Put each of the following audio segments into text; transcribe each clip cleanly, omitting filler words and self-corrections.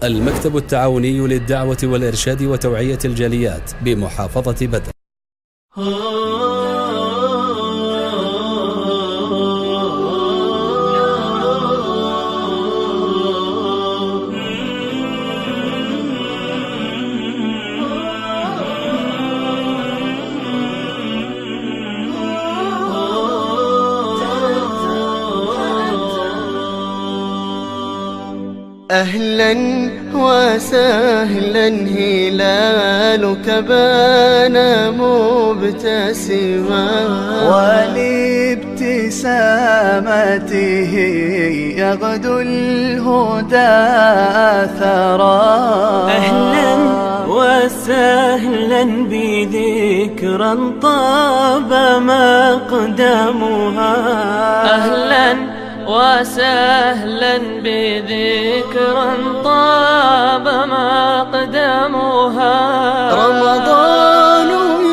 المكتب التعاوني للدعوة والإرشاد وتوعية الجاليات بمحافظة بدر. أهلا وسهلا هلالك بان مبتسما ولابتسامته يغدو الهدى ثرى. أهلا وسهلا بذكرى طاب مقدمها. أهلا وسهلا بذكرى طاب مقدمها. رمضان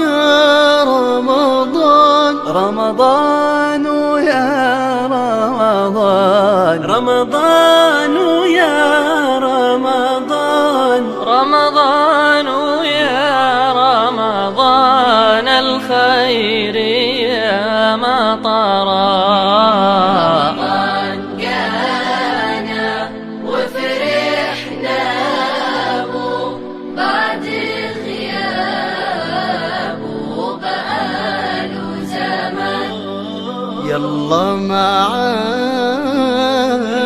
يا رمضان، رمضان يا رمضان، رمضان يا رمضان، رمضان يا رمضان الخير يا مطرا. يلا معاي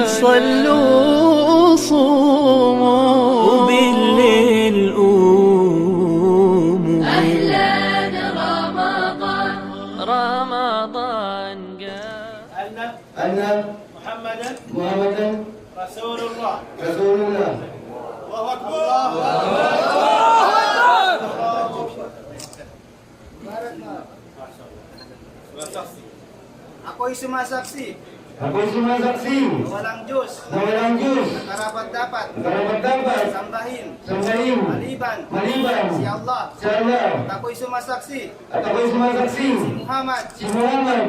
صلوا صوموا وبالليل قوموا. أهلا رمضان، رمضان أن محمدا رسول الله. الله أكبر. Ako'y sumasaksi na walang Diyos na karapat-dapat sambahin maliban si Allah. At ako'y sumasaksi si Muhammad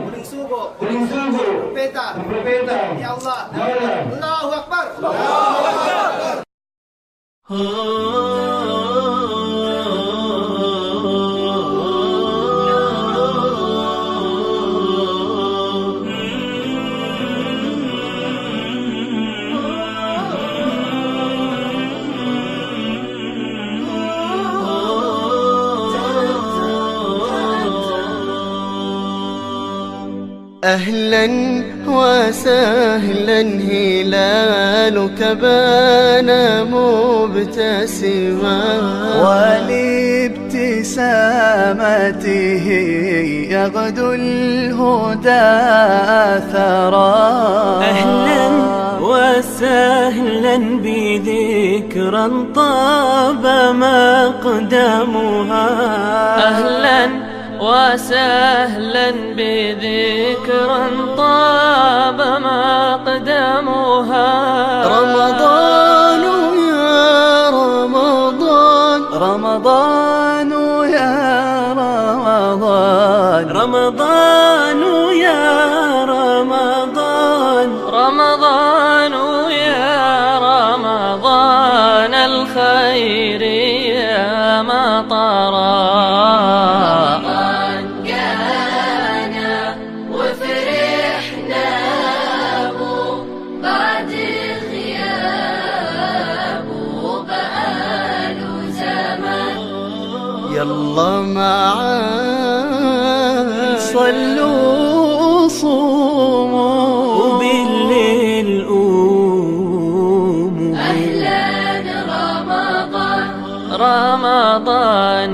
huling sugo propeta ni Allah. Allahu Akbar. أهلا وسهلا هلالك بان مبتسما ولابتسامته يغدو الهدى ثرى. أهلا وسهلا بذكرى طاب مقدمها. أهلا وسهلا بذكرى طاب مقدمها. رمضان يا رمضان، رمضان يا رمضان، رمضان يا رمضان، رمضان يا رمضان الخير يا مطرا. يلا معاي صلوا صوموا وبالليل قوموا. أهلا رمضان، رمضان